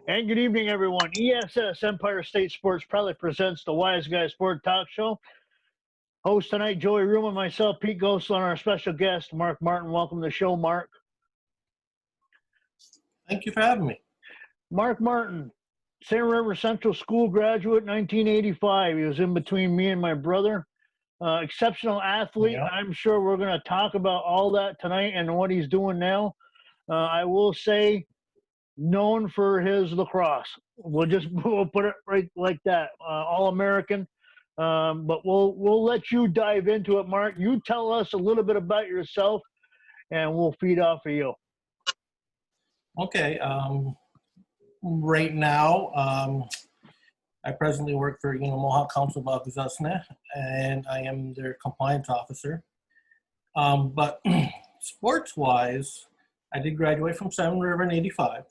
And good evening, everyone. ESS Empire State Sports proudly presents the Wise Guy Sport Talk Show. Host tonight, Joey Room, myself, Pete Gosel, and our special guest, Mark Martin. Welcome to the show, Mark. Thank you for having me. Mark Martin, Sand River Central School graduate, 1985. He was in between me and my brother. Exceptional athlete. Yeah. I'm sure we're going to talk about all that tonight and what he's doing now. I will say, known for his lacrosse. We'll put it right like that. All-American. But we'll let you dive into it, Mark. You tell us a little bit about yourself, and we'll feed off of you. Okay. Right now, I presently work for Mohawk Council of Augustine, and I am their compliance officer. But sports-wise, I did graduate from Sand River in '85.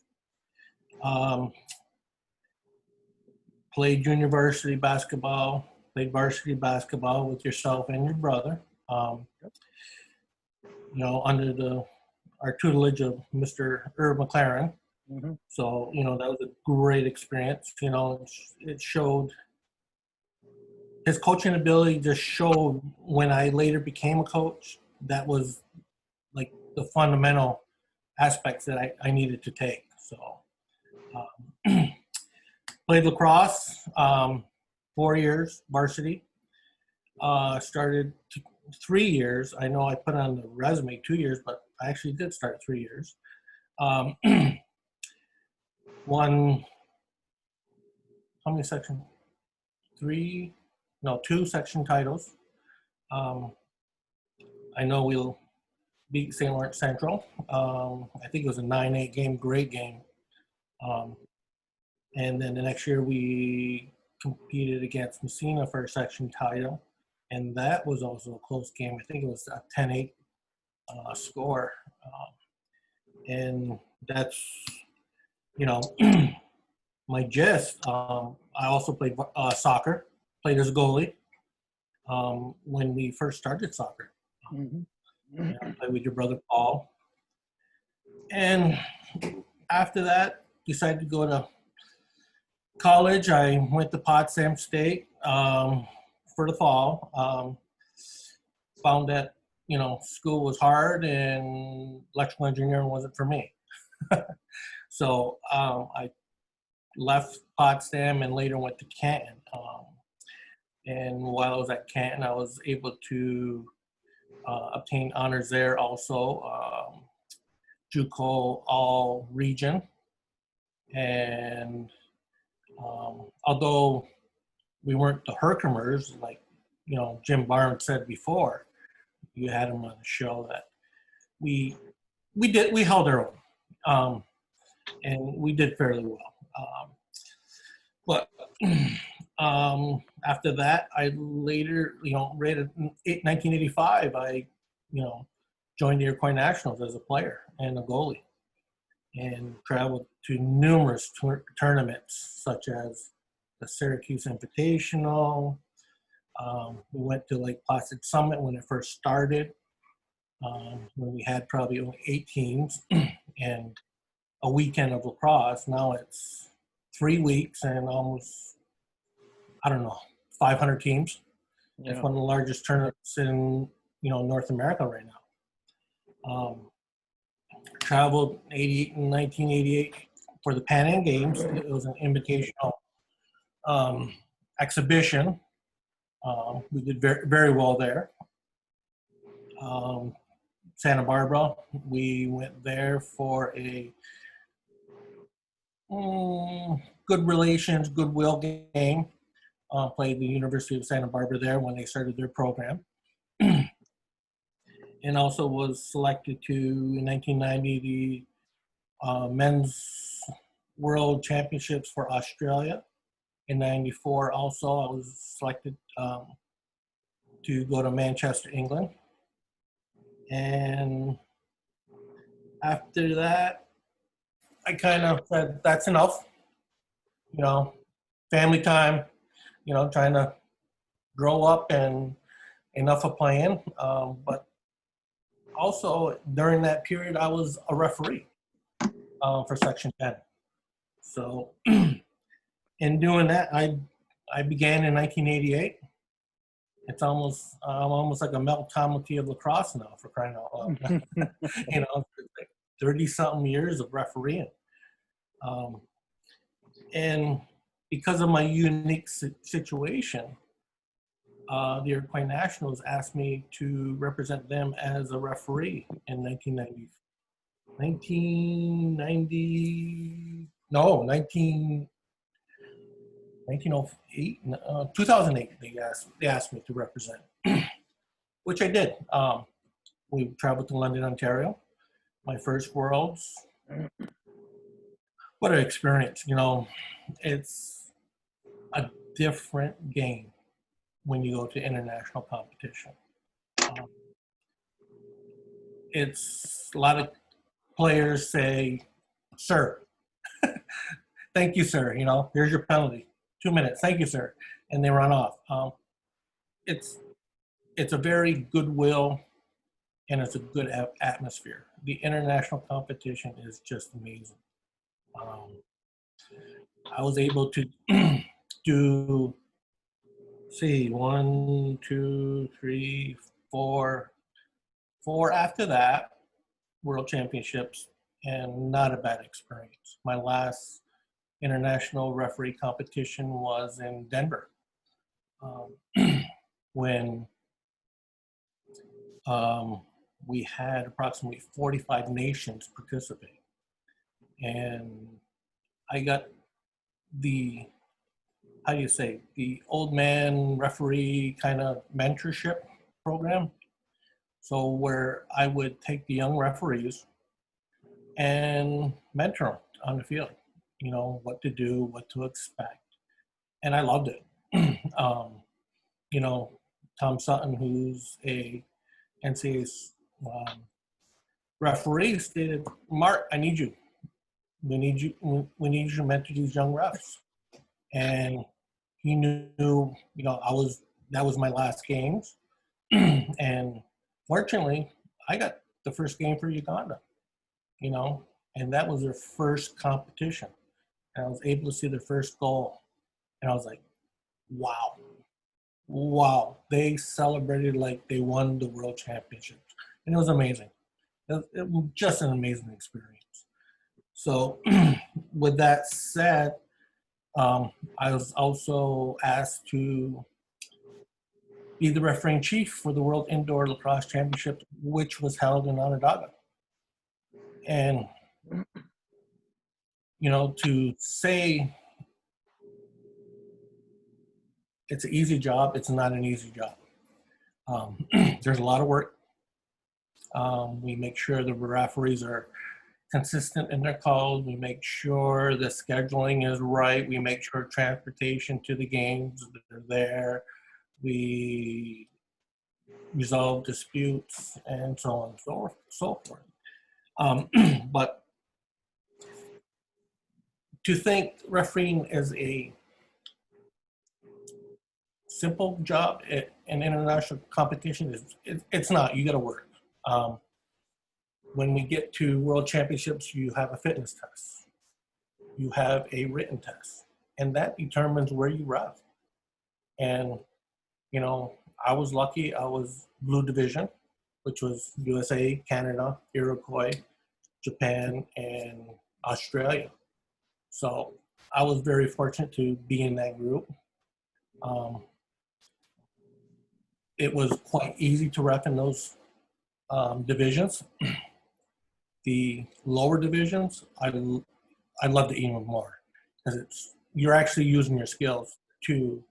Played junior varsity basketball, played varsity basketball with yourself and your brother, under our tutelage of Mr. Irv McLaren. Mm-hmm. So, that was a great experience. It showed his coaching ability, just showed when I later became a coach. That was like the fundamental aspects that I needed to take. So, played lacrosse, 4 years, varsity. Started 3 years. I know I put on the resume 2 years, but I actually did start 3 years. Won, how many section? 2 section titles. I know we'll beat St. Lawrence Central. I think it was a 9-8 game, great game. And then the next year we competed against Messina for a section title. And that was also a close game. I think it was a 10-8 score. And that's, my gist. I also played soccer, played as a goalie when we first started soccer. Mm-hmm. I played with your brother Paul. And after that, decided to go to college. I went to Potsdam State for the fall. Found that, school was hard and electrical engineering wasn't for me. So I left Potsdam and later went to Canton. And while I was at Canton, I was able to obtain honors there also, JUCO all region. And although we weren't the Herkimers, like, Jim Barnes said before, you had him on the show, that we held our own. And we did fairly well. But after that, I later, right in 1985, I, joined the Iroquois Nationals as a player and a goalie, and traveled to numerous tournaments, such as the Syracuse Invitational. We went to Lake Placid Summit when it first started, when we had probably only 8 teams and a weekend of lacrosse. Now it's 3 weeks and almost, 500 teams. Yeah. It's one of the largest tournaments in, North America right now. Traveled 1988 for the Pan Am Games. It was an invitational exhibition. We did very, very well there. Santa Barbara, we went there for a good relations, goodwill game. Played the University of Santa Barbara there when they started their program. And also was selected to, in 1990, the Men's World Championships for Australia. In 94 also, I was selected to go to Manchester, England. And after that, I kind of said, that's enough. Family time, trying to grow up and enough of playing. But also during that period, I was a referee for Section 10. So in doing that, I began in 1988. It's almost I'm almost like a Mel Tomlin of lacrosse now, for crying out loud. 30 something years of refereeing. Um, and because of my unique situation, the Iroquois Nationals asked me to represent them as a referee in 1908, 2008. They asked me to represent, which I did. We traveled to London, Ontario. My first Worlds. What an experience! It's a different game when you go to international competition. It's a lot of players say, "Sir, thank you, sir. Here's your penalty. 2 minutes. Thank you, sir," and they run off. It's a very goodwill, and it's a good atmosphere. The international competition is just amazing. I was able to do, see, 1, 2, 3, 4 after that World Championships, and not a bad experience. My last international referee competition was in Denver, when we had approximately 45 nations participate. And I got the old man referee kind of mentorship program. So where I would take the young referees and mentor them on the field, what to do, what to expect. And I loved it. Tom Sutton, who's a NCAA referee, stated, "Mark, I need you. We need you to mentor these young refs." And he knew, that was my last games. And fortunately, I got the first game for Uganda, and that was their first competition. And I was able to see their first goal. And I was like, wow. They celebrated like they won the World Championships. And it was amazing. It was just an amazing experience. So with that said, I was also asked to be the refereeing chief for the World Indoor Lacrosse Championship, which was held in Onondaga. And, to say it's an easy job, it's not an easy job. There's a lot of work. We make sure the referees are consistent in their calls. We make sure the scheduling is right. We make sure transportation to the games are there. We resolve disputes and so on and so forth. But to think refereeing is a simple job in international competition, it's not. You got to work. When we get to World Championships, you have a fitness test. You have a written test. And that determines where you ref. And, I was lucky. I was Blue Division, which was USA, Canada, Iroquois, Japan, and Australia. So I was very fortunate to be in that group. It was quite easy to ref in those divisions. The lower divisions, I loved it even more, because you're actually using your skills to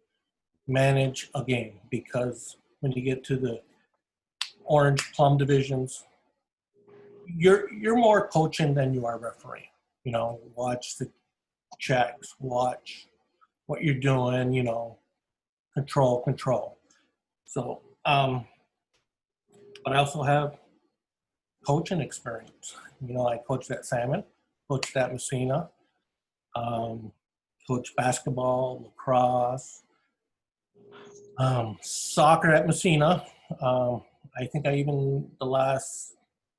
manage a game. Because when you get to the orange plum divisions, you're more coaching than you are refereeing. Watch the checks, watch what you're doing. Control. So, but I also have coaching experience. I coached at Salmon, coached at Messina, coached basketball, lacrosse, soccer at Messina. I think the last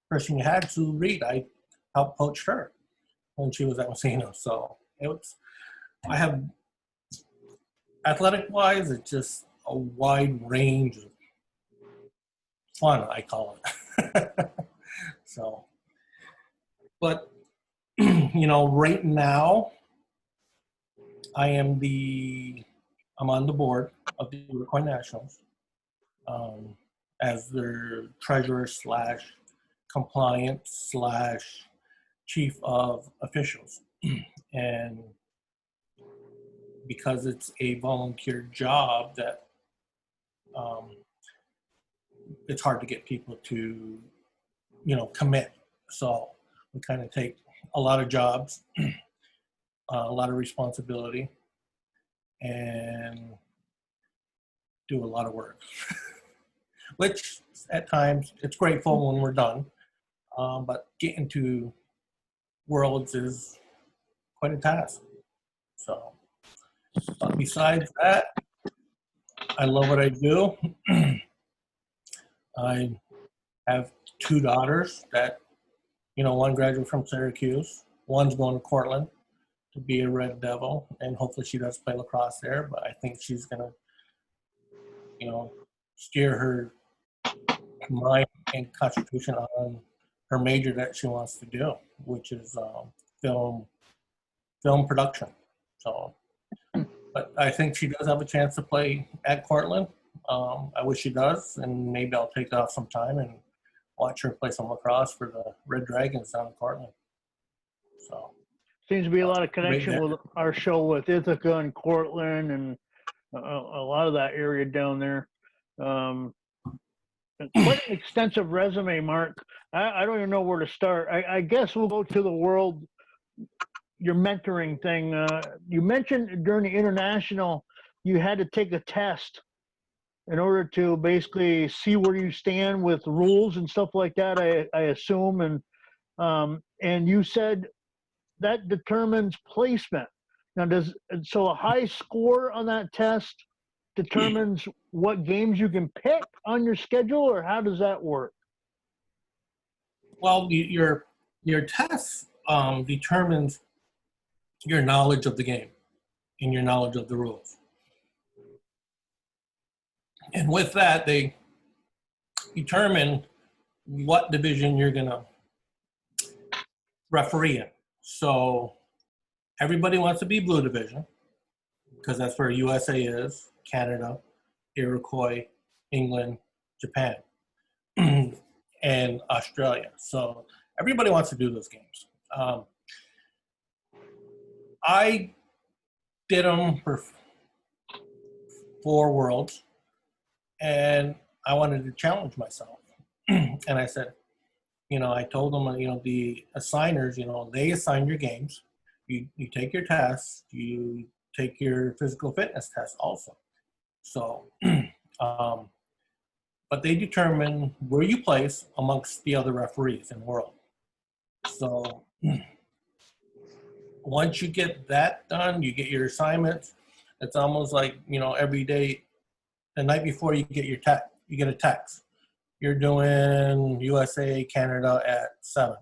person you had, Sue Reed, I helped coach her when she was at Messina. So I have athletic-wise, it's just a wide range of fun, I call it. So, but right now, I'm on the board of the Iroquois Nationals as their treasurer slash compliance slash chief of officials. And because it's a volunteer job that it's hard to get people to, commit. So we kind of take a lot of jobs, a lot of responsibility, and do a lot of work, which at times it's grateful when we're done. But getting to Worlds is quite a task. So, but besides that, I love what I do. I have 2 daughters that, one graduated from Syracuse. One's going to Cortland to be a Red Devil, and hopefully she does play lacrosse there. But I think she's going to, steer her mind and concentration on her major that she wants to do, which is film production. So, but I think she does have a chance to play at Cortland. I wish she does, and maybe I'll take off some time and watch her play some lacrosse for the Red Dragons down in Cortland. So seems to be a lot of connection with our show with Ithaca and Cortland and a lot of that area down there. Quite an extensive resume, Mark. I don't even know where to start. I guess we'll go to the world, your mentoring thing. You mentioned during the international, you had to take a test in order to basically see where you stand with rules and stuff like that, I assume. And you said that determines placement. Now, so a high score on that test determines what games you can pick on your schedule, or how does that work? Well, your test determines your knowledge of the game and your knowledge of the rules. And with that, they determine what division you're going to referee in. So everybody wants to be blue division because that's where USA is, Canada, Iroquois, England, Japan, and Australia. So everybody wants to do those games. I did them for 4 Worlds, and I wanted to challenge myself. And I said, I told them, the assigners, they assign your games. You take your tests. You take your physical fitness test also. So, but they determine where you place amongst the other referees in the world. So once you get that done, you get your assignments. It's almost like, every day, the night before you get you get a text. You're doing USA, Canada at 7.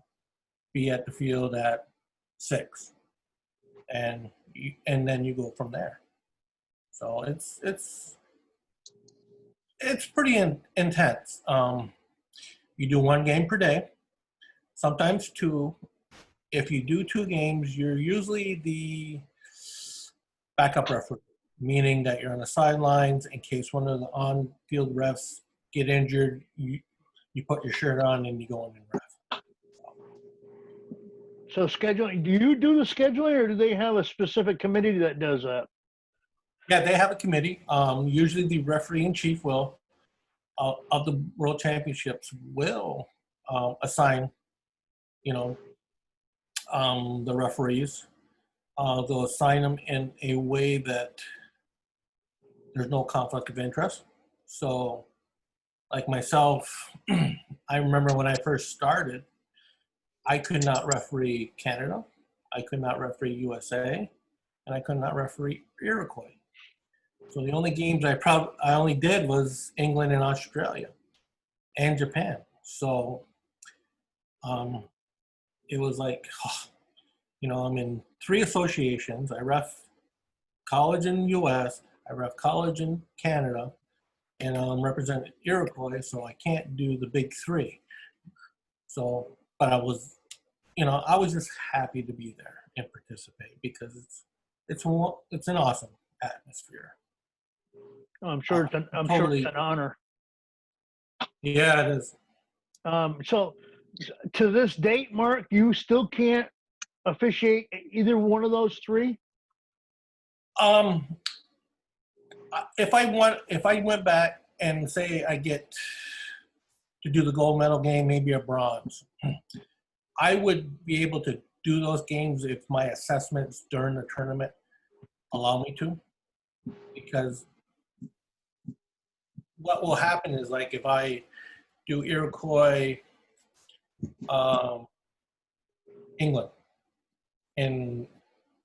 Be at the field at 6. And then you go from there. So it's pretty intense. You do 1 game per day, sometimes 2. If you do 2 games, you're usually the backup referee, meaning that you're on the sidelines in case one of the on-field refs get injured. You put your shirt on and you go in and ref. So scheduling, do you do the scheduling, or do they have a specific committee that does that? Yeah, they have a committee. Usually the referee in chief will, of the World Championships, will assign, the referees. They'll assign them in a way that there's no conflict of interest. So, like myself, I remember when I first started, I could not referee Canada, I could not referee USA, and I could not referee Iroquois. So the only games I only did was England and Australia and Japan. So it was like, You know, I'm in 3 associations. I ref college in the U.S., I ref college in Canada, and I'm representing Iroquois, so I can't do the big 3. So, but I was, I was just happy to be there and participate because it's an awesome atmosphere. I'm sure I'm sure Totally, it's an honor. yeah, it is. So to this date, Mark, you still can't officiate either one of those 3? Um, if I went back and say I get to do the gold medal game, maybe a bronze, I would be able to do those games if my assessments during the tournament allow me to, because what will happen is, like, if I do Iroquois, England in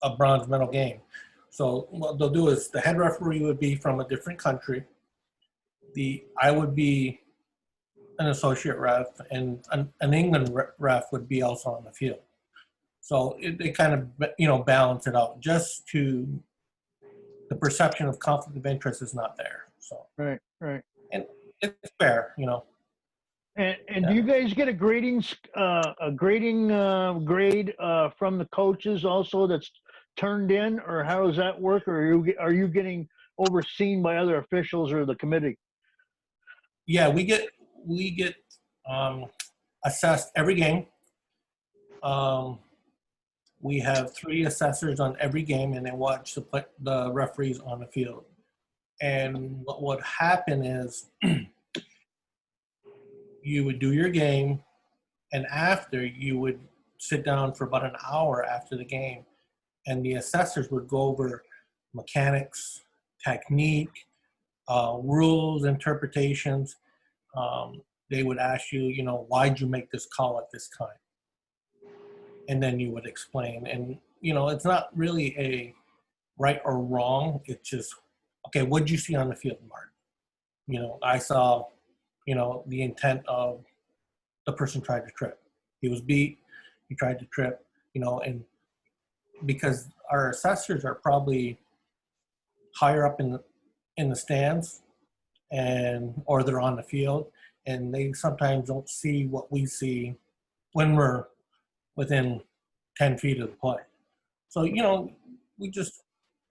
a bronze medal game. So what they'll do is the head referee would be from a different country. I would be an associate ref, and an England ref would be also on the field. So they kind of balance it out, just to the perception of conflict of interest is not there. So Right. and it's fair. And Yeah. do you guys get a grading grade from the coaches also that's turned in, or how does that work? Or are you getting overseen by other officials or the committee? Yeah, we get assessed every game. We have 3 assessors on every game, and they watch the referees on the field. And what would happen is you would do your game, and after, you would sit down for about an hour after the game, and the assessors would go over mechanics, technique, rules, interpretations. They would ask you, why'd you make this call at this time? And then you would explain. And, it's not really a right or wrong. It's just, okay, what'd you see on the field, Mark? I saw, the intent of the person tried to trip. He was beat, he tried to trip, and because our assessors are probably higher up in the stands, or they're on the field, and they sometimes don't see what we see when we're within 10 feet of the play. So, we just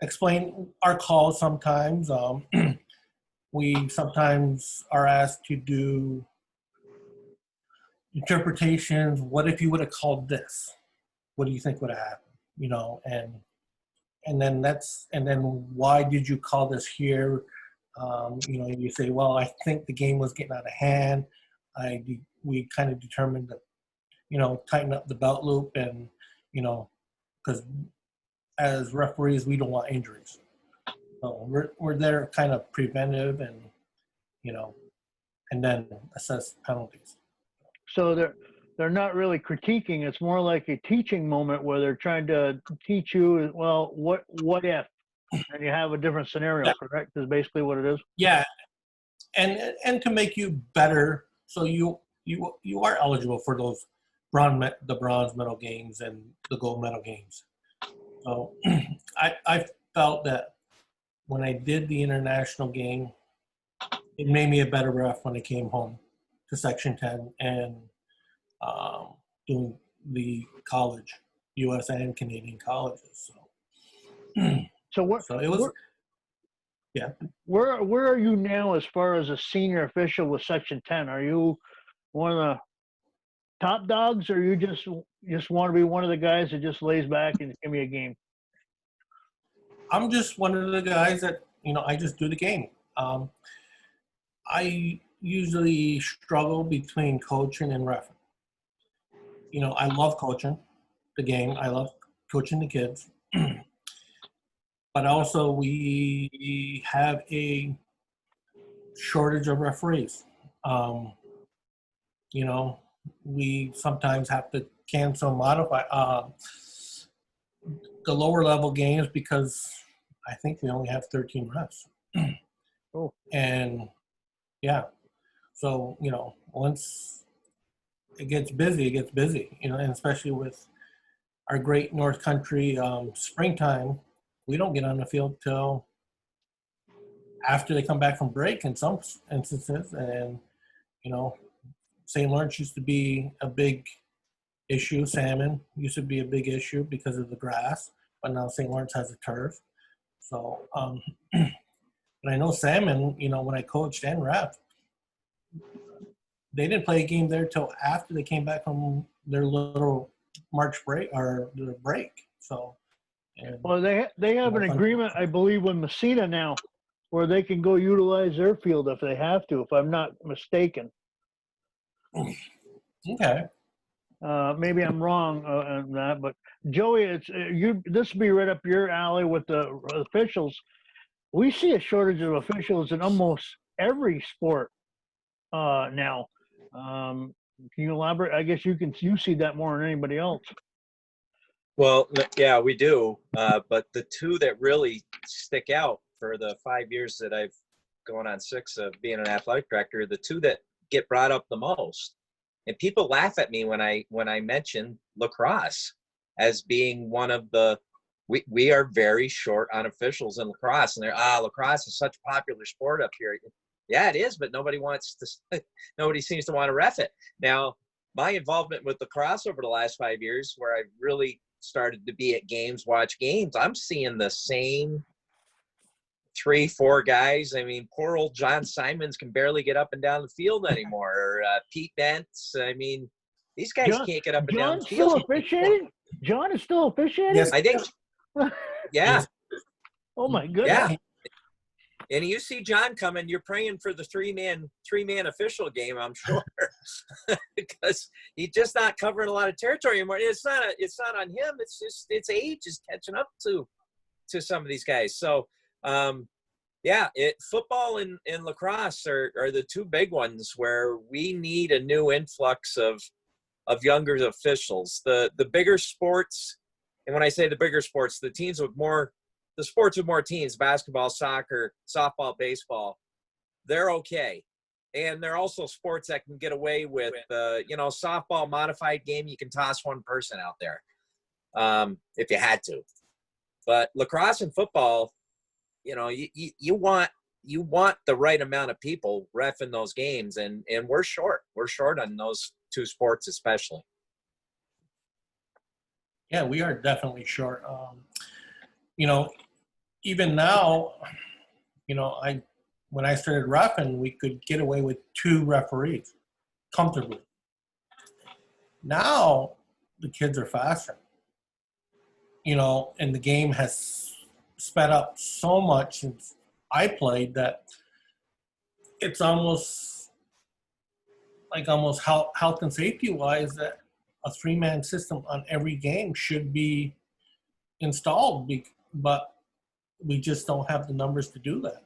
explain our calls sometimes. We sometimes are asked to do interpretations. What if you would have called this? What do you think would have happened? And then why did you call this here? You say, well, I think the game was getting out of hand. We kind of determined to, tighten up the belt loop, and, because as referees, we don't want injuries. So we're there kind of preventive, and, and then assess penalties. So they're not really critiquing. It's more like a teaching moment where they're trying to teach you, well, what if, and you have a different scenario. Yeah. Correct? Is basically what it is. Yeah, and to make you better, so you are eligible for those the bronze medal games and the gold medal games. So I felt that when I did the international game, it made me a better ref when I came home to Section 10 and doing the college, U.S. and Canadian colleges. So what? So it was, yeah. Where are you now as far as a senior official with Section 10? Are you one of the top dogs, or you just want to be one of the guys that just lays back and give me a game? I'm just one of the guys that, I just do the game. I usually struggle between coaching and reffing. I love coaching the game. I love coaching the kids. But also we have a shortage of referees. We sometimes have to cancel, modify the lower level games because I think we only have 13 refs. Oh. And yeah, so, once it gets busy, and especially with our great North Country springtime, we don't get on the field till after they come back from break in some instances. And, you know, St. Lawrence used to be a big issue. Salmon used to be a big issue because of the grass, but now St. Lawrence has a turf. So, and I know salmon, you know, when I coached and ref, they didn't play a game there till after they came back from their little March break or their break. So, and Well, they have an agreement, I believe, with Messina now, where they can go utilize their field if they have to, if I'm not mistaken. okay. Maybe I'm wrong on that, but Joey, it's you. This will be right up your alley with the officials. We see a shortage of officials in almost every sport now. Can you elaborate? I guess you see that more than anybody else. Well, yeah, we do. But the two that really stick out for the 5 years that I've gone on 6 of being an athletic director, the two that get brought up the most, and people laugh at me when I mention lacrosse as being one of the. We are very short on officials in lacrosse, and they're lacrosse is such a popular sport up here. Yeah, it is, but nobody seems to want to ref it. Now, my involvement with lacrosse over the last 5 years, where I've really started to be at games, watch games, I'm seeing the same 3-4 guys. I mean, poor old John Simons can barely get up and down the field anymore. Or Pete Bentz. I mean, these guys can't get up and down the field. Still officiating? John is still officiating? Yes. I think, yeah. Oh my goodness. Yeah. And you see John coming, you're praying for the three-man official game, I'm sure, because he's just not covering a lot of territory anymore. It's not on him. It's just age is catching up to some of these guys. So, football and lacrosse are the two big ones where we need a new influx of younger officials. The bigger sports, and when I say the bigger sports, the sports with more teams, basketball, soccer, softball, baseball, they're okay. And they're also sports that can get away with, softball modified game, you can toss one person out there if you had to. But lacrosse and football, you want the right amount of people reffing those games, and we're short. We're short on those two sports especially. Yeah, we are definitely short. Even now, when I started reffing, we could get away with 2 referees comfortably. Now the kids are faster, and the game has sped up so much since I played that it's almost health and safety wise that a 3-man system on every game should be installed, but we just don't have the numbers to do that,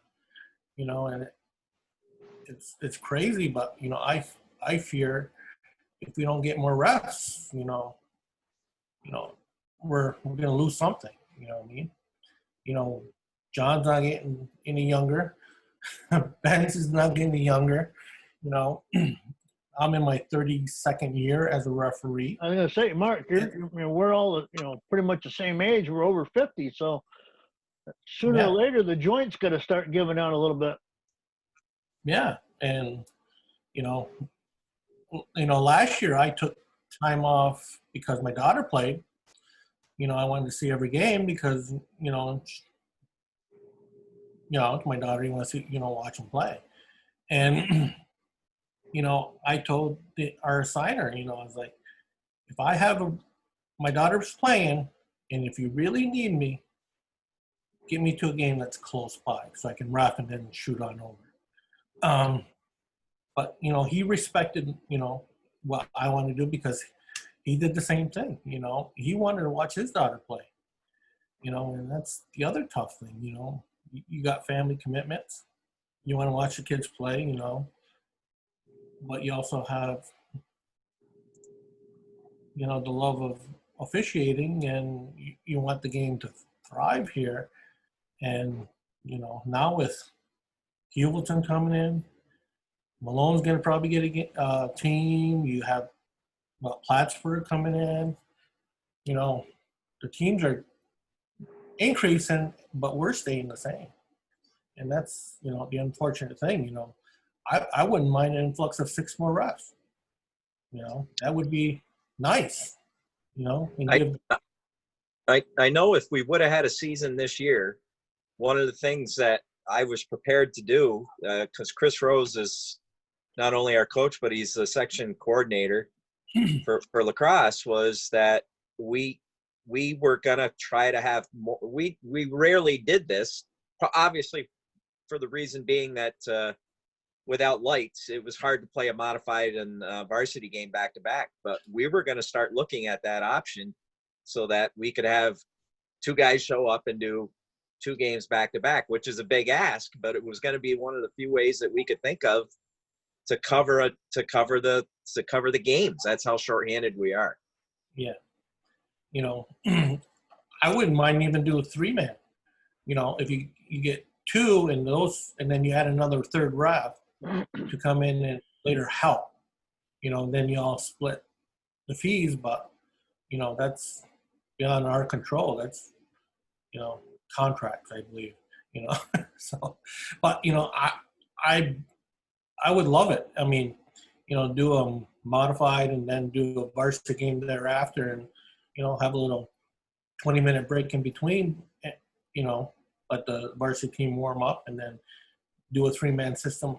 and it's crazy, but I fear if we don't get more refs, we're going to lose something. You know what I mean? John's not getting any younger. Benz is not getting any younger. I'm in my 32nd year as a referee. I was going to say, Mark, we're all pretty much the same age. We're over 50, so sooner or later the joint's going to start giving out a little bit. Yeah, and last year I took time off because my daughter played. I wanted to see every game because my daughter, you want to see, watch them play. And I told our assigner, I was like, if I have my daughter's playing, and if you really need me, get me to a game that's close by so I can ref and then shoot on over. But he respected, what I wanted to do because he did the same thing. He wanted to watch his daughter play. And that's the other tough thing. You got family commitments. You want to watch the kids play. But you also have, the love of officiating, and you want the game to thrive here. And, now with Hewleton coming in, Malone's going to probably get a team. You have Plattsburgh coming in. the teams are increasing, but we're staying the same. And that's, the unfortunate thing, I wouldn't mind an influx of 6 more refs. That would be nice, and give. I know if we would have had a season this year, one of the things that I was prepared to do, because Chris Rose is not only our coach, but he's the section coordinator for lacrosse, was that we were gonna try to have more. We rarely did this, obviously, for the reason being that without lights, it was hard to play a modified and varsity game back to back. But we were going to start looking at that option so that we could have 2 guys show up and do 2 games back to back, which is a big ask, but it was going to be one of the few ways that we could think of to cover the games. That's how shorthanded we are. Yeah. I wouldn't mind even do a 3-man. If you get 2 in those, and then you add another 3rd ref to come in and later help, then you all split the fees, but, that's beyond our control. That's, contracts, I believe, so, but, I would love it. I mean, do a modified and then do a varsity game thereafter and, have a little 20-minute break in between, let the varsity team warm up and then do a 3-man system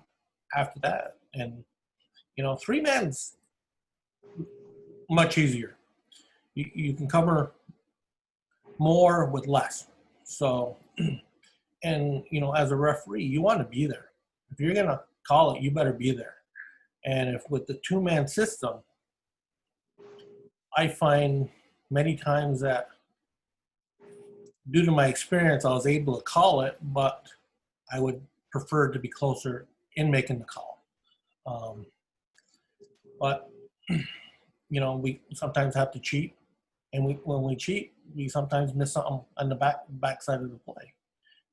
after that. And, 3-man's much easier. You can cover more with less. So, and, as a referee, you want to be there. If you're going to call it, you better be there. And if with the 2-man system, I find many times that due to my experience, I was able to call it, but I would prefer to be closer in making the call. But, we sometimes have to cheat. And when we cheat, we sometimes miss something on the backside of the play.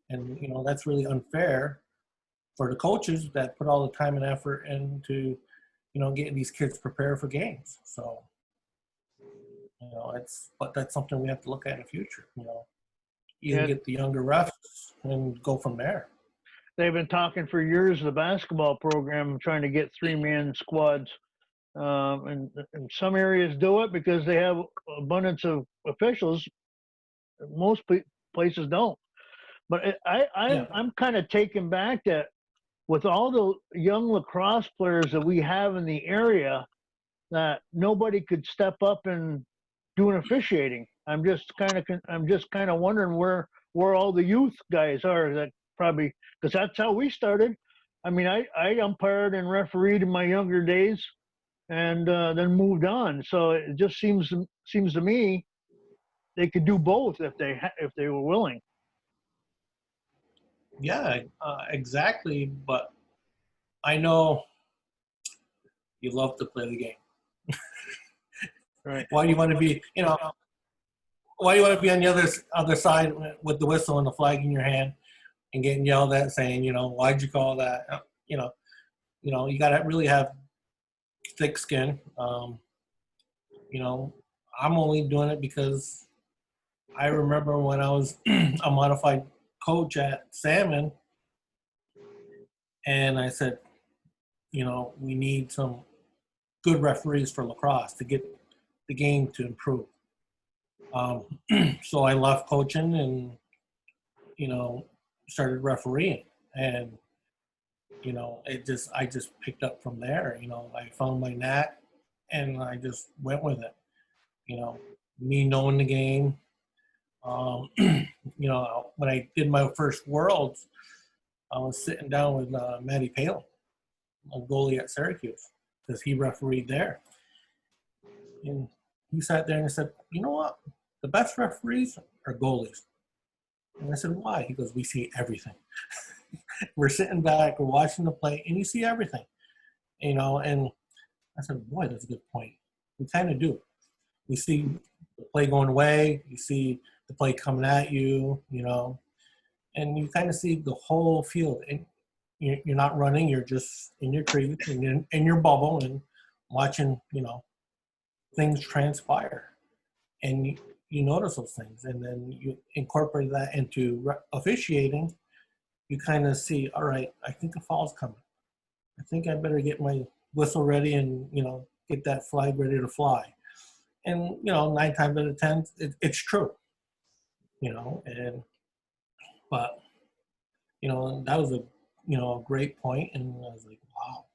And, that's really unfair for the coaches that put all the time and effort into, getting these kids prepared for games. So, but that's something we have to look at in the future, Either get the younger refs and go from there. They've been talking for years, the basketball program, trying to get 3-man squads. And some areas do it because they have abundance of officials. Most places don't. But I'm kind of taken back that with all the young lacrosse players that we have in the area, that nobody could step up and do an officiating. I'm just kind of wondering where all the youth guys are. That probably, because that's how we started. I mean, I umpired and refereed in my younger days, and then moved on. So it just seems to me they could do both if they were willing. Yeah, exactly. But I know you love to play the game. Right. Why do you want to be, why do you want to be on the other side with the whistle and the flag in your hand and getting yelled at saying, why'd you call that? You got to really have thick skin. I'm only doing it because I remember when I was a modified coach at Salmon, and I said, we need some good referees for lacrosse to get the game to improve. So I left coaching and, started refereeing, and, I just picked up from there. I found my knack and I just went with it. Me knowing the game. When I did my first Worlds, I was sitting down with Matty Palin, a goalie at Syracuse, because he refereed there. And he sat there and said, you know what? The best referees are goalies. And I said, why? He goes, we see everything. We're sitting back, we're watching the play, and you see everything. And I said, boy, that's a good point. We kind of do. We see the play going away, you see the play coming at you, and you kind of see the whole field. And you're not running, you're just in your crease and in your bubble and watching, things transpire. And you notice those things, and then you incorporate that into officiating. You kind of see, all right, I think a foul's coming. I think I better get my whistle ready and, get that flag ready to fly. And, 9 times out of 10, it's true, but, that was a great point. And I was like, wow.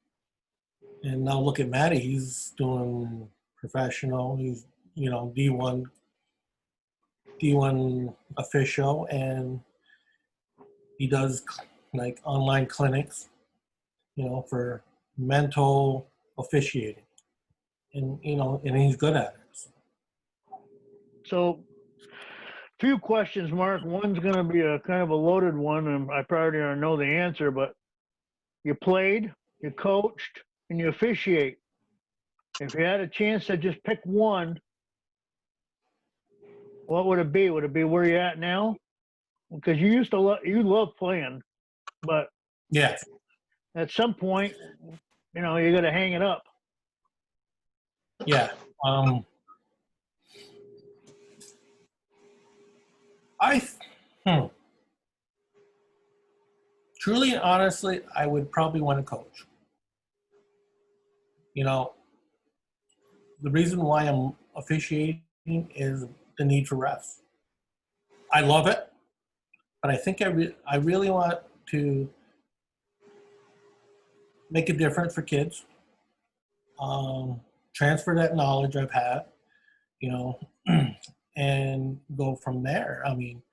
And now look at Matty, he's doing professional, he's, D1 official, and he does like online clinics, for mental officiating, and and he's good at it. So, few questions, Mark. One's going to be a kind of a loaded one, and I probably don't know the answer. But you played, you coached, and you officiate. If you had a chance to just pick one, what would it be? Would it be where you're at now? Because you used to you love playing, but Yeah. at some point, you got to hang it up. Yeah. Truly and honestly, I would probably want to coach. The reason why I'm officiating is the need for refs. I love it, but I think I really want to make a difference for kids. Transfer that knowledge I've had, and go from there. I mean,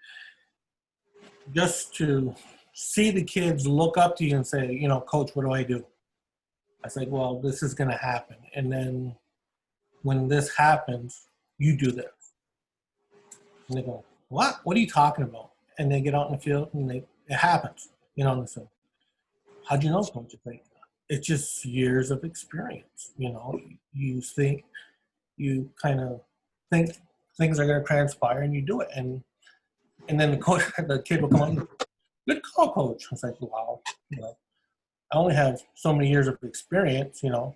just to see the kids look up to you and say, Coach, what do I do? I say, well, this is going to happen. And then when this happens, you do this. And they go, what? What are you talking about? And they get out in the field and it happens. And so, how'd you know, Coach? It's just years of experience. You kind of think things are going to transpire and you do it. And then the kid will come on, good call, Coach. I was like, wow, I only have so many years of experience, The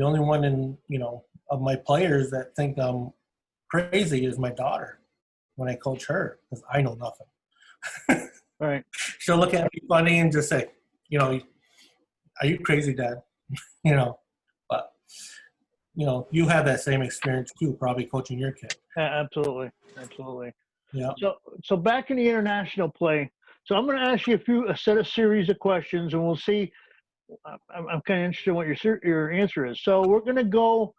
only one in, of my players that think I'm crazy is my daughter when I coach her, because I know nothing. Right. She'll look at me funny and just say, are you crazy, Dad? But, you have that same experience too, probably coaching your kid. Absolutely. Absolutely. Yeah. So back in the international play. So I'm going to ask you a series of questions, and we'll see. I'm kind of interested in what your answer is. So we're going to go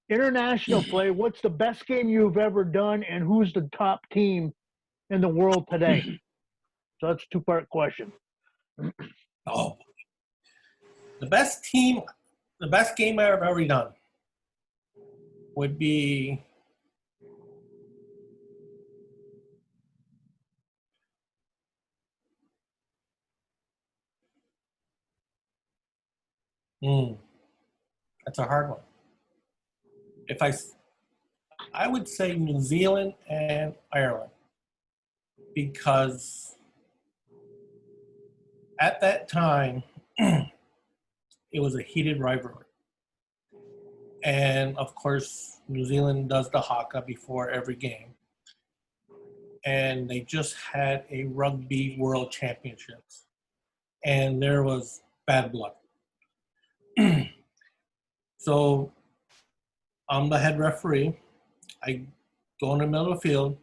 international play. What's the best game you've ever done, and who's the top team in the world today? So that's a 2-part question. Oh, the best game I've ever done would be that's a hard one. I would say New Zealand and Ireland, because at that time it was a heated rivalry. And of course, New Zealand does the haka before every game. And they just had a rugby world championships. And there was bad blood. So I'm the head referee. I go in the middle of the field.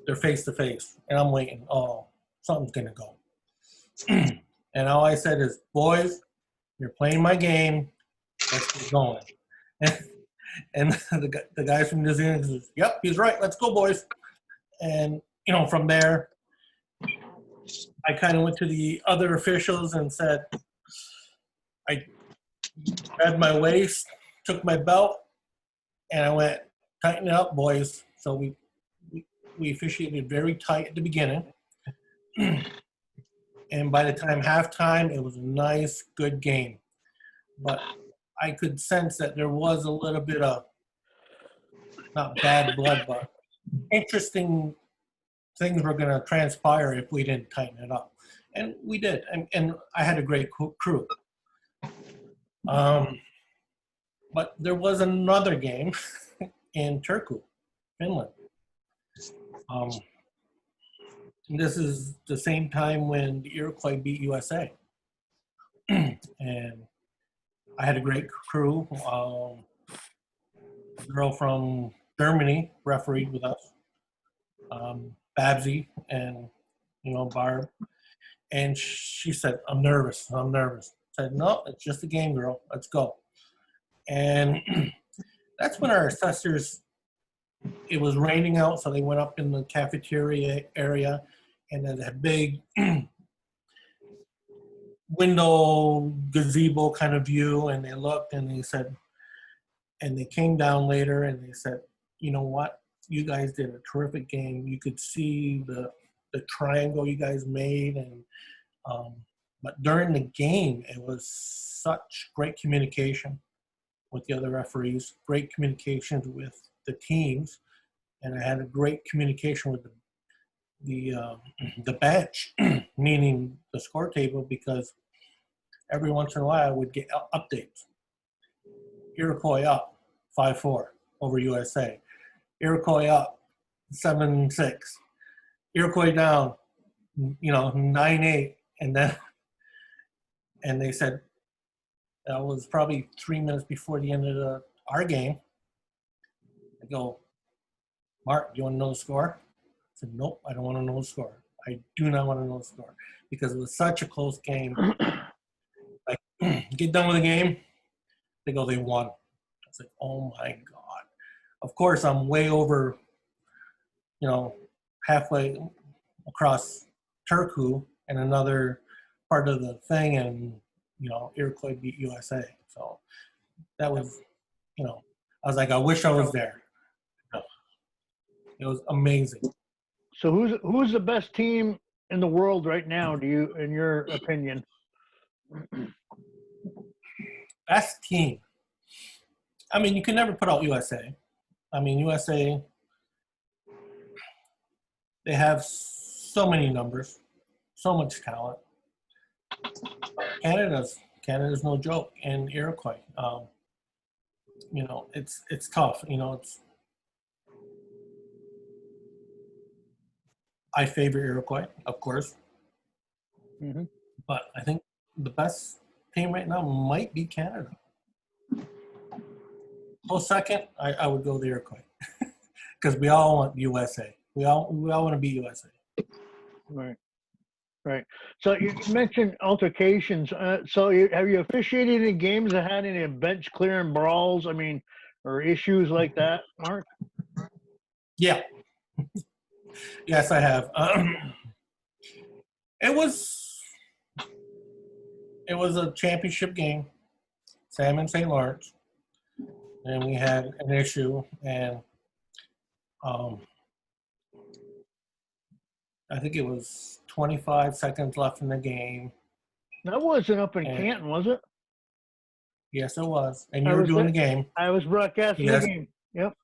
They're face to face. And I'm waiting. Oh, something's going to go. And all I said is, boys, you're playing my game. Let's get going. And the guys from New Zealand says, yep, he's right. Let's go, boys. And, from there, I kind of went to the other officials and said, I grabbed my waist, took my belt, and I went, tighten it up, boys. So we officiated very tight at the beginning. And by the time halftime, it was a nice, good game. But I could sense that there was a little bit of, not bad blood, but interesting things were going to transpire if we didn't tighten it up. And we did. And I had a great crew. But there was another game in Turku, Finland. This is the same time when the Iroquois beat USA. And I had a great crew. A girl from Germany refereed with us, Babsy and, Barb. And she said, I'm nervous. I said, no, it's just a game, girl. Let's go. And that's when our assessors, it was raining out, so they went up in the cafeteria area, and there's a big window gazebo kind of view, and they looked and they said, and they came down later and they said, you know what, you guys did a terrific game. You could see the triangle you guys made, and but during the game, it was such great communication with the other referees, great communications with the teams, and I had a great communication with the bench, meaning the score table, because every once in a while I would get updates. Iroquois up 5-4 over USA. Iroquois up 7-6. Iroquois down, 9-8, and they said that was probably 3 minutes before the end of our game. I go, Mark, do you want to know the score? I said, nope, I don't want to know the score. I do not want to know the score because it was such a close game. Get done with the game. They go, they won. I was like, oh my God. Of course, I'm way over, halfway across Turku and another part of the thing, and, Iroquois beat USA. So that was, I was like, I wish I was there. It was amazing. So who's the best team in the world right now, in your opinion? Best team. I mean, you can never put out USA. I mean, USA, they have so many numbers, so much talent. Canada's no joke, and Iroquois. It's tough. I favor Iroquois, of course, but I think the best team right now might be Canada. Close second, I would go the Iroquois because we all want USA. We all want to be USA. Right. So you mentioned altercations. Have you officiated any games that had any bench clearing brawls? I mean, or issues like that, Mark? Yeah. Yes, I have. It was a championship game, Salmon St. Lawrence, and we had an issue, and I think it was 25 seconds left in the game. That wasn't up in Canton, was it? Yes, it was. And you were doing the game. I was broadcasting the game. Yep.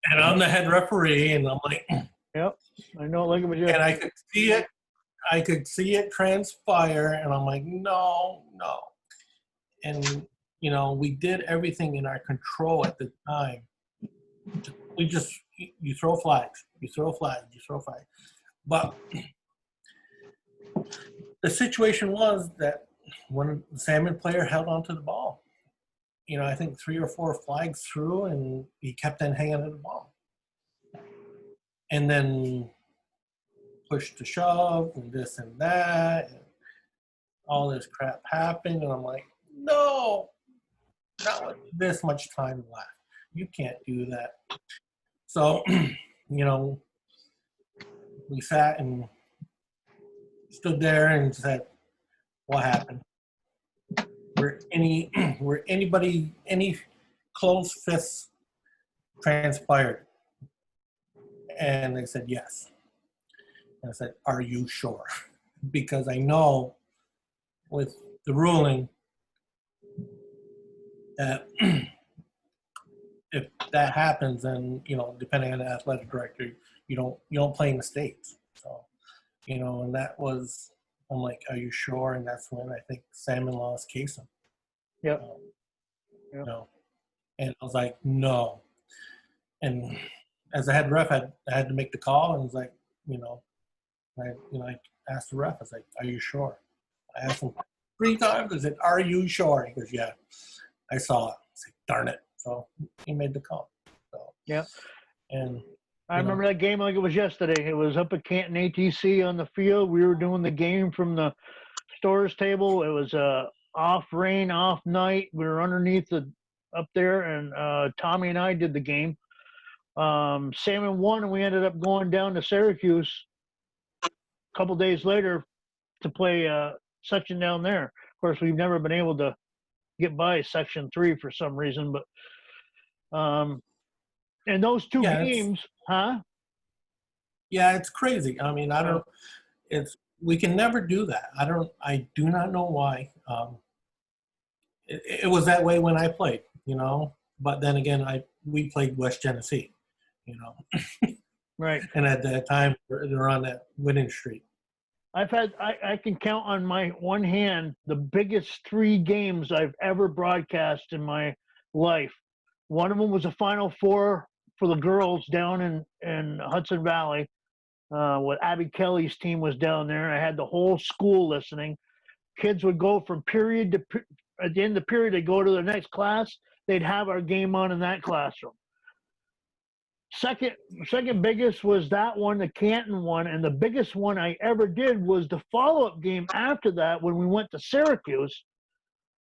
And I'm the head referee, and I'm like, yep, I know. Like it was just. And I could see it. I could see it transpire, and I'm like, no. And we did everything in our control at the time. You throw flags. But the situation was that when the Salmon player held onto the ball, I think 3 or 4 flags through, and he kept on hanging on to the ball. And then push to shove and this and that, and all this crap happened, and I'm like, no, not with this much time left. You can't do that. So, we sat and stood there and said, what happened? Were any close fists transpired? And they said yes. And I said, are you sure? Because I know with the ruling that if that happens, then depending on the athletic director, you don't play in the States. So, and that was, I'm like, are you sure? And that's when I think Salmon lost Kasem. Yep. And I was like, no. And as I had ref, I had to make the call, and it was like, I asked the ref, I was like, are you sure? I asked him 3 times. I said, are you sure? He goes, yeah, I saw it. I was like, darn it. So he made the call. So, Yeah. and I remember that game like it was yesterday. It was up at Canton ATC on the field. We were doing the game from the stores table. It was off rain, off night. We were underneath up there, and Tommy and I did the game. Salmon won, and we ended up going down to Syracuse a couple days later to play section down there. Of course, we've never been able to get by Section 3 for some reason, but and those 2 games, huh? Yeah, it's crazy. I mean, we can never do that. I do not know why. It was that way when I played, but then again, we played West Genesee, Right. And at that time, they're on that winning streak. I can count on my one hand the biggest 3 games I've ever broadcast in my life. One of them was a Final Four for the girls down in Hudson Valley. What Abby Kelly's team was down there. I had the whole school listening. Kids would go from period to at the end of the period, they'd go to the next class. They'd have our game on in that classroom. Second biggest was that one, the Canton one, and the biggest one I ever did was the follow-up game after that when we went to Syracuse.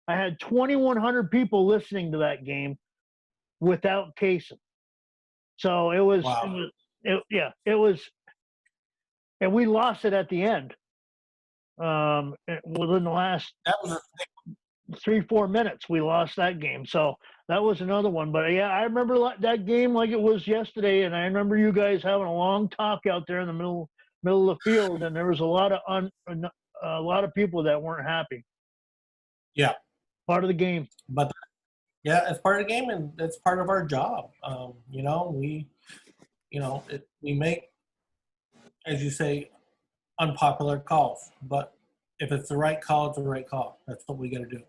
I had 2,100 people listening to that game without casing. So it was, wow. it was, and we lost it at the end. Within the last 3-4 minutes, we lost that game. So that was another one. But yeah, I remember that game like it was yesterday, and I remember you guys having a long talk out there in the middle of the field, and there was a lot of people that weren't happy. Yeah, part of the game. But yeah, it's part of the game, and it's part of our job. We make, as you say, unpopular calls, but if it's the right call, it's the right call. That's what we got to do.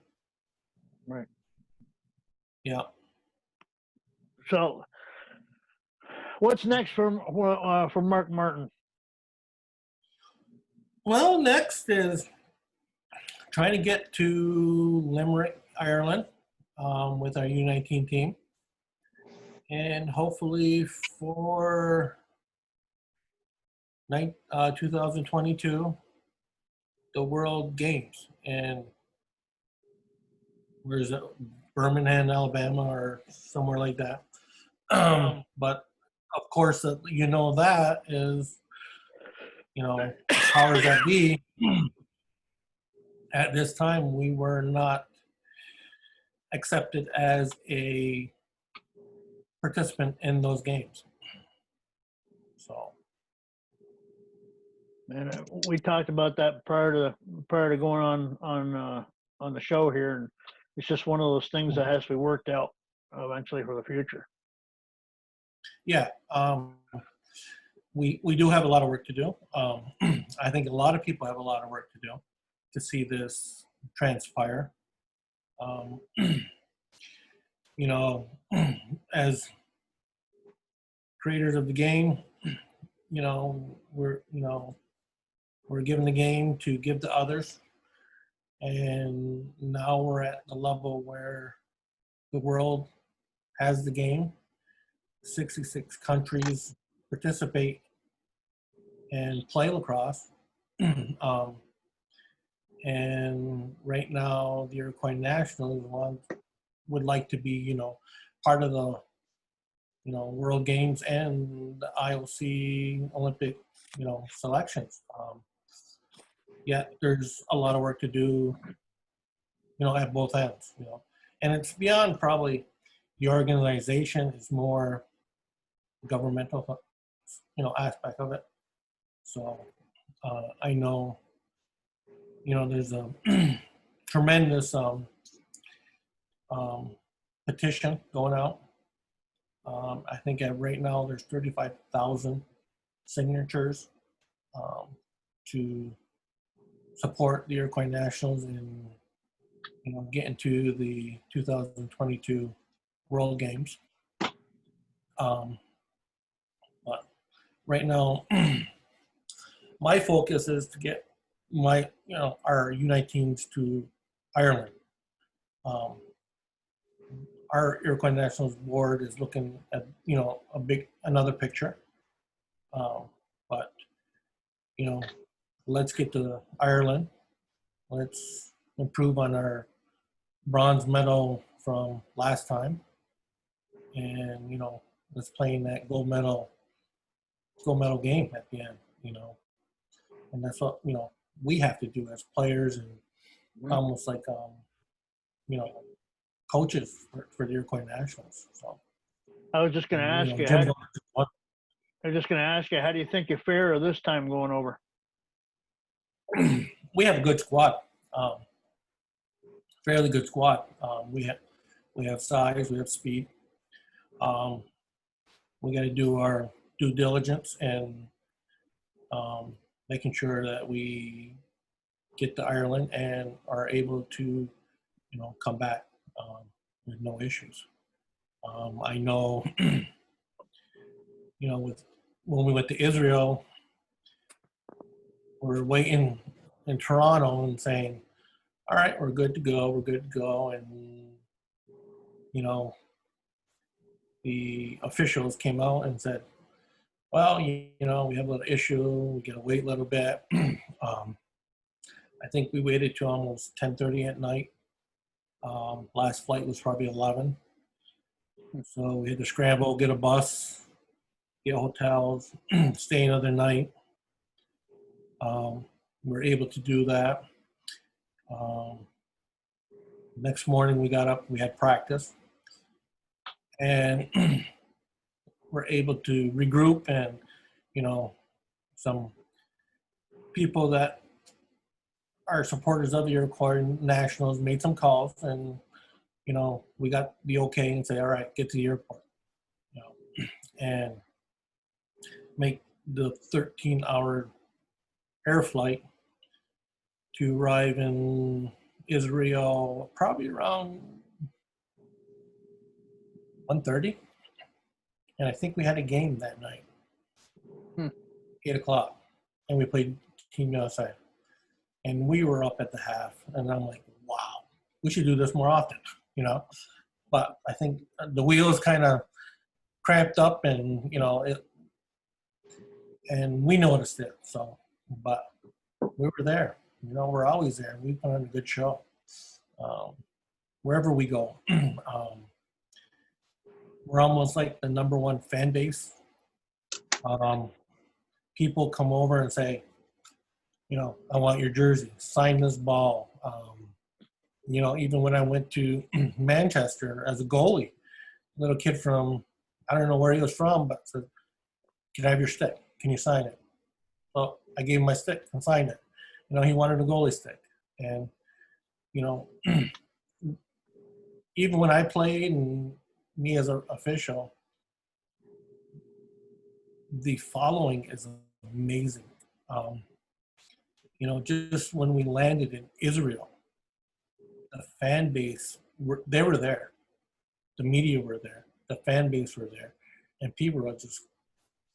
Right. Yeah. So, what's next for Mark Martin? Well, next is trying to get to Limerick, Ireland, with our U19 team, and hopefully for 2022, the World Games. And where's it? Birmingham, Alabama, or somewhere like that. But of course, that is, powers that be. At this time, we were not accepted as a participant in those games. So. And we talked about that prior to going on the show here, and it's just one of those things that has to be worked out eventually for the future. Yeah, we do have a lot of work to do. I think a lot of people have a lot of work to do to see this transpire. As creators of the game, we're given the game to give to others. And now we're at the level where the world has the game. 66 countries participate and play lacrosse. And right now, the Iroquois Nationals would like to be, part of the, World Games and the IOC Olympic, selections. Yet there's a lot of work to do, at both ends, and it's beyond probably the organization. Is more governmental, aspect of it. So I know, there's a tremendous petition going out. I think right now there's 35,000 signatures to support the Iroquois Nationals in, getting to the 2022 World Games. But right now, my focus is to get our Unite teams to Ireland. Um, our Iroquois Nationals board is looking at another picture, but let's get to Ireland. Let's improve on our bronze medal from last time, and let's play in that gold medal game at the end. And that's what we have to do as players and almost like coaches for the Iroquois Nationals. So I was just going to ask you. Jim's I was just going to ask you, how do you think you fare this time going over? we have a good squad, fairly good squad. We have size, we have speed. We got to do our due diligence and making sure that we get to Ireland and are able to, come back with no issues. I know, when we went to Israel, we're waiting in Toronto and saying, all right, we're good to go. And, the officials came out and said, well, we have a little issue. We got to wait a little bit. I think we waited till almost 10:30 at night. Last flight was probably 11. So we had to scramble, get a bus, get hotels, stay another night. We were able to do that. Next morning we got up, we had practice. And we're able to regroup and, some people that are supporters of the Iroquois Nationals made some calls and, we got the okay and say, all right, get to the airport, and make the 13-hour air flight to arrive in Israel probably around 1:30. And I think we had a game that night, 8 o'clock, and we played Team USA. And we were up at the half, and I'm like, wow, we should do this more often, But I think the wheels kind of cramped up, and, and we noticed it. So, but we were there. We're always there. We put on a good show wherever we go. We're almost like the number one fan base. People come over and say, I want your jersey, sign this ball. Even when I went to Manchester as a goalie, a little kid from, I don't know where he was from, but said, can I have your stick? Can you sign it? So I gave him my stick and signed it. He wanted a goalie stick. And, even when I played and me as an official, the following is amazing. Just when we landed in Israel, the fan base, they were there. The media were there. The fan base were there. And people were just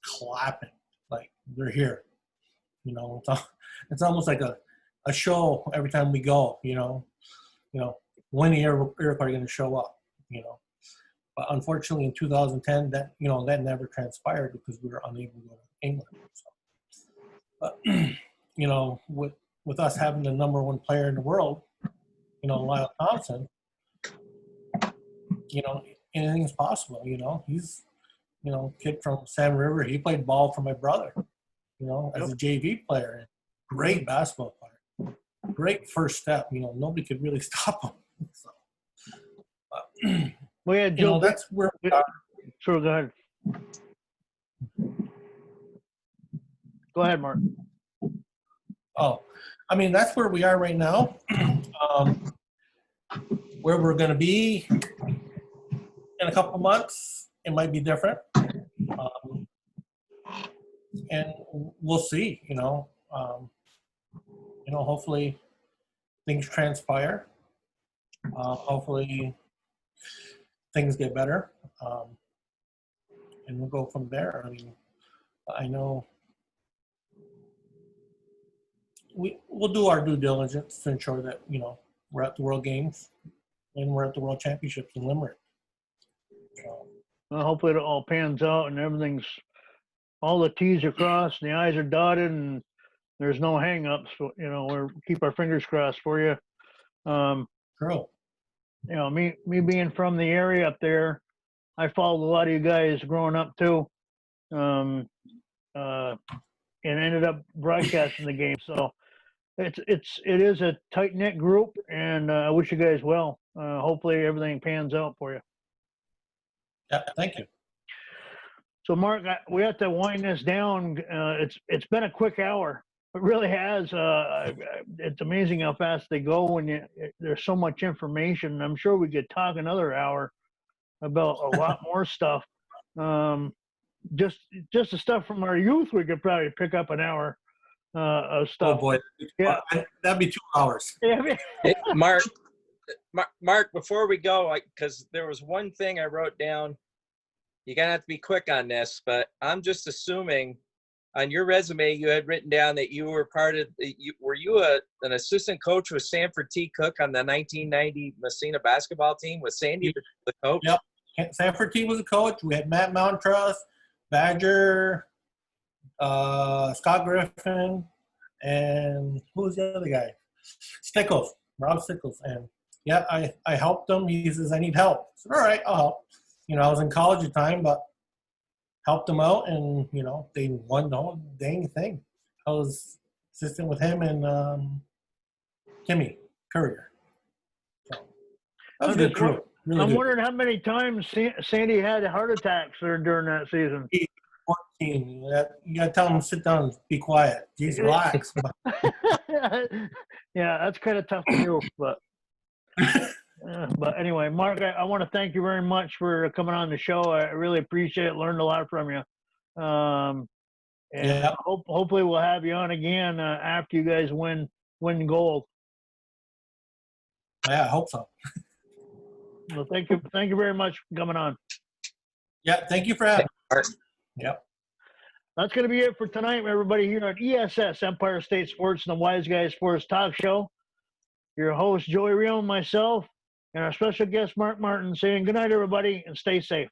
clapping like they're here. It's almost like a show every time we go, when the Iroquois are going to show up, But unfortunately in 2010, that never transpired because we were unable to go to England. So, but, with us having the number one player in the world, Lyle Thompson, anything's possible, He's, kid from Salmon River. He played ball for my brother, as a JV player. Great basketball player. Great first step. Nobody could really stop him. So, We had Joe. That's where we are. Sure, go ahead. Go ahead, Mark. Oh, that's where we are right now. Where we're going to be in a couple of months, it might be different. And we'll see, hopefully things transpire. Hopefully things get better. And we'll go from there. I mean, I know we'll do our due diligence to ensure that, we're at the World Games and we're at the World Championships in Limerick. So, Well, hopefully it all pans out and all the T's are crossed and the I's are dotted and there's no hang-ups. So, we'll keep our fingers crossed for you. true. Me being from the area up there, I followed a lot of you guys growing up too, and ended up broadcasting the game. So it is a tight knit group, and I wish you guys well. Hopefully everything pans out for you. Yeah, thank you. So Mark, we have to wind this down. It's been a quick hour. It really has. It's amazing how fast they go when there's so much information. I'm sure we could talk another hour about a lot more stuff. Just the stuff from our youth, we could probably pick up an hour of Oh stuff. boy, Yeah. That'd be 2 hours. Yeah. Hey, Mark, before we go, because there was one thing I wrote down. You're gonna have to be quick on this, but I'm just assuming on your resume you had written down that you were were you an assistant coach with Sanford T. Cook on the 1990 Messina basketball team? Was Sandy the coach? Yep. Sanford T was a coach. We had Matt Mountrust, Badger, Scott Griffin, and who was the other guy? Stickles, Rob Stickles. And yeah, I helped him. He says, I need help. I said, all right, I'll help. I was in college at the time, but helped them out, and, they won the whole dang thing. I was assistant with him and Timmy Courier. So that was a good crew. Really I'm good. wondering how many times Sandy had heart attacks during that season. 14. You got to tell him to sit down and be quiet. Jeez, relax. Yeah, that's kind of tough to do, but anyway, Mark, I want to thank you very much for coming on the show. I really appreciate it. Learned a lot from you. And Yeah. hopefully we'll have you on again after you guys win gold. Yeah, I hope so. Well, thank you very much for coming on. Yeah, thank you for having me. Yep. That's going to be it for tonight, everybody, here on ESS, Empire State Sports and the Wise Guys Sports Talk Show. Your host, Joey Rio, and myself, and our special guest, Mark Martin, saying good night, everybody, and stay safe.